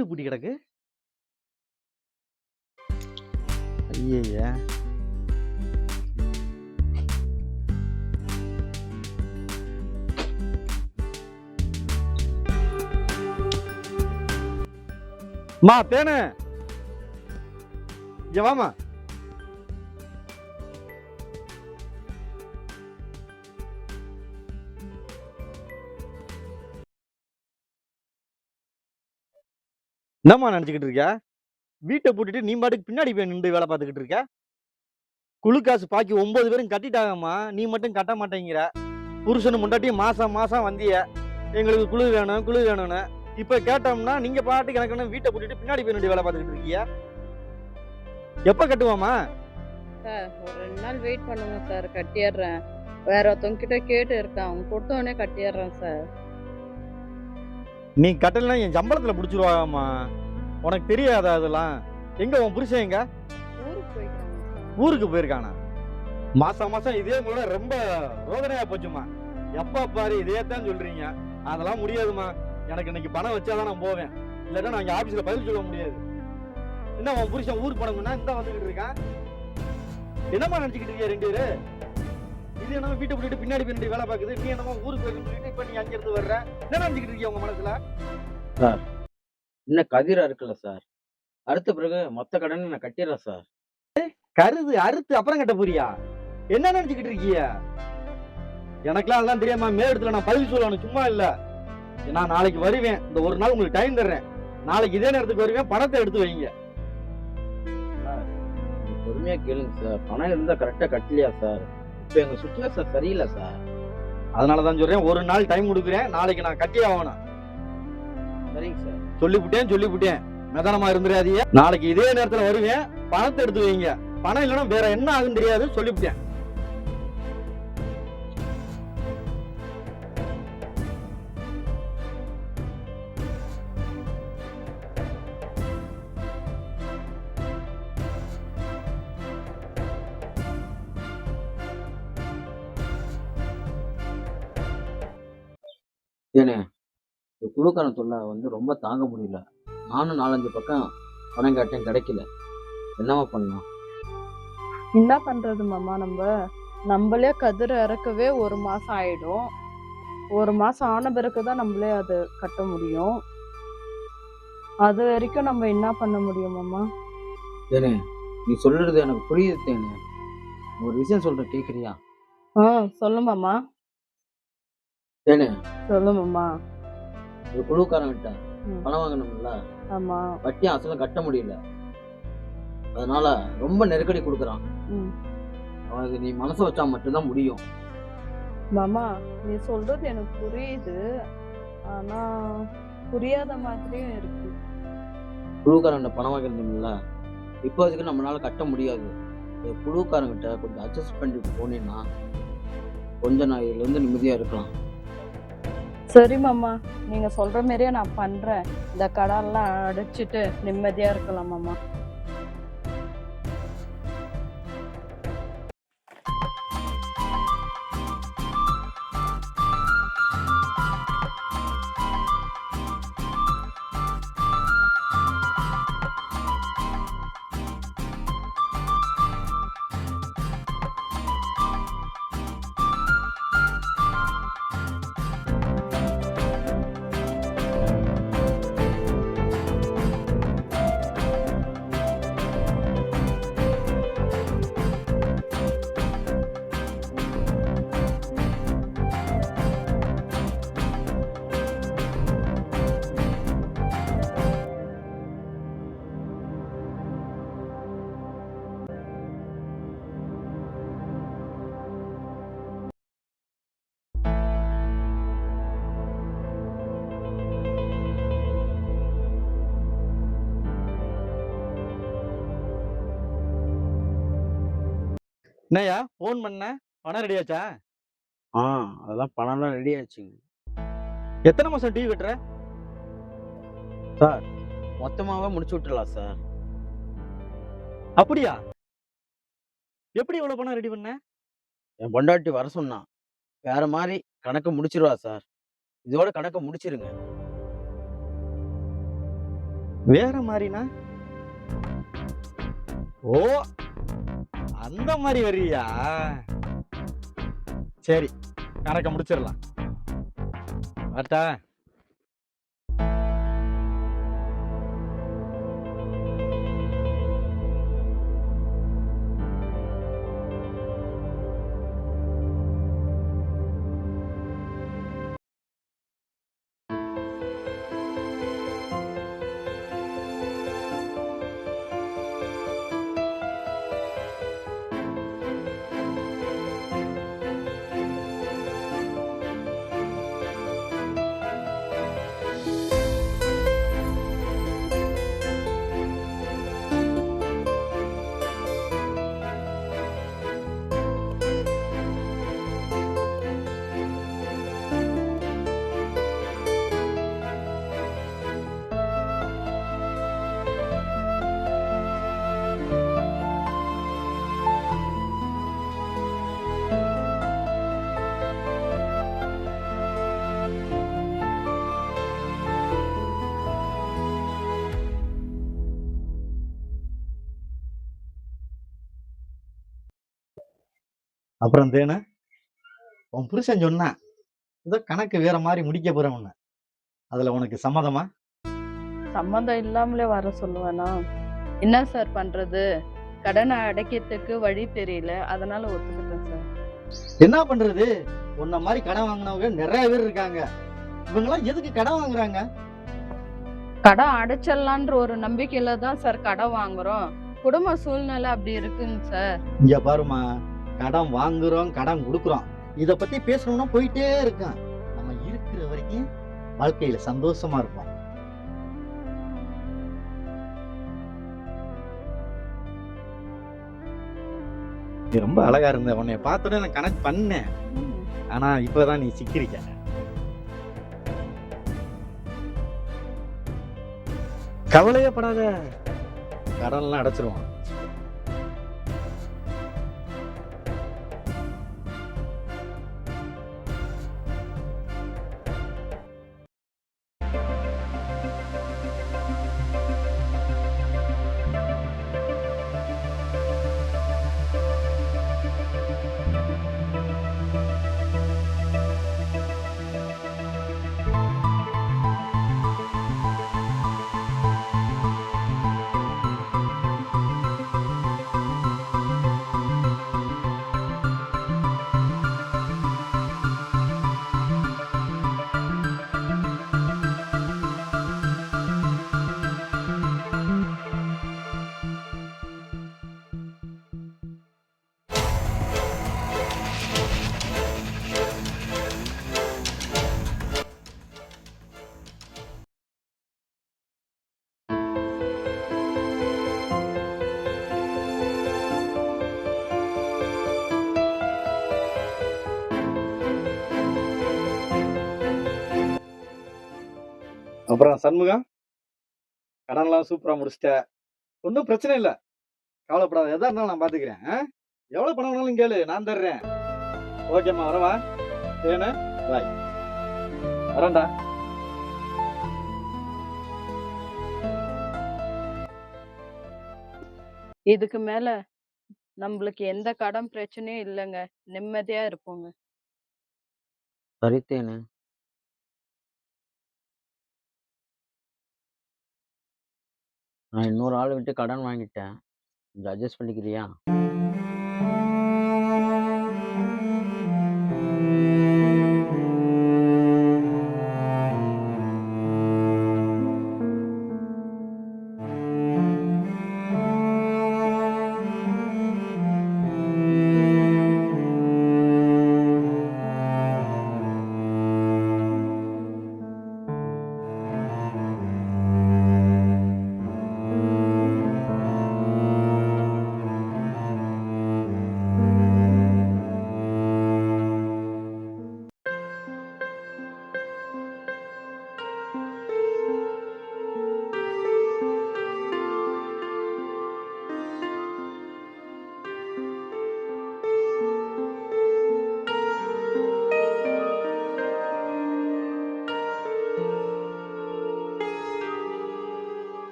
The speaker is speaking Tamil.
வீடு பூட்டி கிடக்கு. ஐயய்ய! அம்மா தேனு, இங்க வாம்மா. என்னம்மா நினைச்சுக்கிட்டு இருக்க? வீட்டை பூட்டிட்டு நீ பாட்டுக்கு பின்னாடி போய் நின்று வேலை பார்த்துக்கிட்டு இருக்க. குழு காசு பாக்கி 9 பேரும் கட்டிட்டாங்கம்மா. நீ மட்டும் கட்ட மாட்டேங்கிற. புருஷனு முண்டாட்டியும் மாசம் மாசம் வந்திய எங்களுக்கு குழு வேணும் குழு வேணும்னு. இப்ப கேட்டோம்னா நீங்க பாட்டுக்கு எனக்கு என்ன வீட்டை பூட்டிட்டு பின்னாடி போய் நின்று வேலை பார்த்துக்கிட்டு இருக்கீங்க. எப்ப கட்டுவாமா? சார் ஒரு 2 நாள் வெயிட் பண்ணுங்க சார், கட்டிடுறேன். வேற ஒருத்தவங்க கிட்ட கேட்டு இருக்கேன், அவங்க கொடுத்த உடனே கட்டிடுறேன் சார். நீ கட்டலைன்னா என் சம்பளத்துல புடிச்சிருவாங்கம்மா. உனக்கு தெரியாதா அதெல்லாம்? எங்க உன் புருஷன் எங்க? ஊருக்கு போய்க்கிறாங்க சார். ஊருக்கு போயிருக்கானா? மாசம் மாசம் இதே கூட ரொம்ப ரோதனையா போச்சுமா. எப்ப பாரு இதே தான் சொல்றீங்க. அதெல்லாம் முடியாதுமா. எனக்கு இன்னைக்கு பணம் வச்சாதான் நான் போவேன். இல்லைன்னா நான் இங்க ஆபீஸ்ல பதில் சொல்ல முடியாது. என்ன உன் புருஷன் ஊருக்கு போனோம்னா இந்த வந்துகிட்டு இருக்கான். என்னம்மா நினைச்சுக்கிட்டு இருக்கிய 2 பேரு? இது என்னமோ வீட்டை போட்டுட்டு பின்னாடி பின்னாடி வேலை பார்க்குது. நீ என்னமோ ஊருக்கு போயிட்டு சொல்லிட்டு இப்ப நீ அங்க இருந்து வர்ற. என்ன நினைச்சுக்கிட்டு இருக்கிய உங்க மனசுல? சார், இன்னும் கதிரா இருக்குல்ல சார், அடுத்த பிறகு மொத்த கடனை நான் கட்டிடுறேன் சார். கருது அறுத்து அப்புறம் கட்ட போறியா? என்ன நினைச்சுக்கிட்டு இருக்கிய? எனக்கெல்லாம் அதெல்லாம் தெரியாம மேலிடத்துல நான் பதில் சொல்லணும், சும்மா இல்ல. நான் நாளைக்கு வருவேன். இந்த ஒரு நாள் உங்களுக்கு டைம் தர்றேன். நாளைக்கு இதே நேரத்துக்கு வருவேன். பணத்தை எடுத்து வைங்க. பொறுமையா கேளுங்க சார், பணம் இருந்தா கரெக்டா கட்டலையா சார்? இப்ப எங்க சுச்சுவேஷன் சரியில்லை சார். அதனாலதான் சொல்றேன், ஒரு நாள் டைம் கொடுக்குறேன். நாளைக்கு நான் கட்டியே ஆகணும். சரிங்க சார். சொல்லிவிட்டேன். மெதனமா இருந்துடாதீங்க. நாளைக்கு இதே நேரத்துல வருவேன். பணத்தை எடுத்து வைங்க. பணம் இல்லைன்னா வேற என்ன ஆகுன்னு தெரியாது. சொல்லிவிட்டேன். ஏனே, இந்த குழுக்கான தொல்லை ரொம்ப தாங்க முடியல. நானும் 4-5 பக்கம் பணம் கேட்டேன், கிடைக்கல. என்னவா பண்ணலாம்? என்ன பண்றது மாமா, நம்மளே கதிர இறக்கவே 1 மாசம் ஆயிடும். 1 மாசம் ஆன பிறகுதான் நம்மளே அது கட்ட முடியும். அது வரைக்கும் நம்ம என்ன பண்ண முடியும் மாமா? ஏனே, நீ சொல்றது எனக்கு புரியுது தேனே. ஒரு விஷயம் சொல்றேன், கேக்குறியா? சொல்லு மாமா. தேனே, சொல்லு மாமா. ஒரு குழுக்காரங்கிட்ட பணம் வாங்கணும்ல, ஆமா. வட்டி அசலும் கட்ட முடியல. அதனால ரொம்ப நெருக்கடி கொடுக்குறான். அவனுக்கு நீ மனசு வச்சா மட்டும்தான் முடியும். மாமா, நீ சொல்றது எனக்கு புரியுது, ஆனா புரியாத மாதிரியும் இருக்கு. குழுக்காரங்கிட்ட பணம் வாங்கிருந்தீங்கல்ல, இப்போதைக்கு நம்மளால கட்ட முடியாது. குழுக்காரங்கிட்ட கொஞ்சம் அட்ஜஸ்ட் பண்ணிட்டு போனீங்கன்னா கொஞ்சம் நான் இதுல இருந்து நிம்மதியா இருக்கலாம். சரி மாமா, நீங்க சொல்ற மாதிரியே நான் பண்றேன். இந்த கடல்லாம் அடைச்சிட்டு நிம்மதியா இருக்கலாம் மாமா. என்னையா போன் பண்ண? பணம் ரெடியாச்சா? அதெல்லாம் பணம்லாம் ரெடி ஆச்சுங்க எத்தனை மாசம் டிவி கட்டுற சார். மொத்தமாவே முடிச்சு விட்டுலாம் சார். அப்படியா? எப்படி இவ்வளவு பணம் ரெடி பண்ண? என் பொண்டாட்டி வர சொன்னான். வேற மாதிரி கணக்கு முடிச்சிருவா சார். இதோட கணக்கை முடிச்சிருங்க. வேற மாதிரினா? ஓ, அந்த மாதிரி வர்றியா? சரி, கணக்க முடிச்சிடலாம். வரட்டா? அப்புறம் தேனு, உன் புருஷன் சொன்னான் ஏதோ கணக்கு வேற மாதிரி முடிக்க போறவன்னு. அதுல உனக்கு சம்மதமா? சம்மந்தம் இல்லாமலே வர சொல்லுவேனா? என்ன சார் பண்றது? கடனை அடைக்கிறதுக்கு வழி தெரியல. அதனால ஒத்துக்கிட்டேன் சார். என்ன பண்றது? உன்ன மாதிரி கடன் வாங்கினவங்க நிறைய பேர் இருக்காங்க. இவங்கெல்லாம் எதுக்கு கடன் வாங்குறாங்க? கடன் அடைச்சிடலான்ற ஒரு நம்பிக்கையில தான் சார் கடன் வாங்குறோம். குடும்ப சூழ்நிலை அப்படி இருக்குங்க சார். இங்க பாருமா, கடன் வாங்குறோம், கடன் கொடுக்குறோம், இத பத்தி பேசணும்னா போயிட்டே இருக்கான். நம்ம இருக்கிற வரைக்கும் வாழ்க்கையில சந்தோஷமா இருப்போம். நீ ரொம்ப அழகா இருந்த, உன்னை பார்த்தோன்னே நான் கனெக்ட் பண்ணேன். ஆனா இப்பதான் நீ சிக்கிரிக்க. கவலையே படாத, கடன்லாம் அடைச்சிருவான். அப்புறம் சண்முகம், கடன்லாம் சூப்பரா முடிச்சிட்ட. ஒன்றும் பிரச்சனை இல்லை, கவலைப்படாத. எதா இருந்தாலும் நான் பாத்துக்கிறேன். எவ்வளவு பணம் வேணாலும் கேளு, நான் தர்றேன். ஓகேம்மா, வரவா? ஏன்னு பாய், வரேன்டா. இதுக்கு மேல நம்மளுக்கு எந்த கடன் பிரச்சனையும் இல்லைங்க. நிம்மதியா இருப்போங்க. சரி தேனு. நான் இன்னொரு ஆள் விட்டு கடன் வாங்கிட்டேன். கொஞ்சம் அட்ஜஸ்ட் பண்ணிக்கிறியா?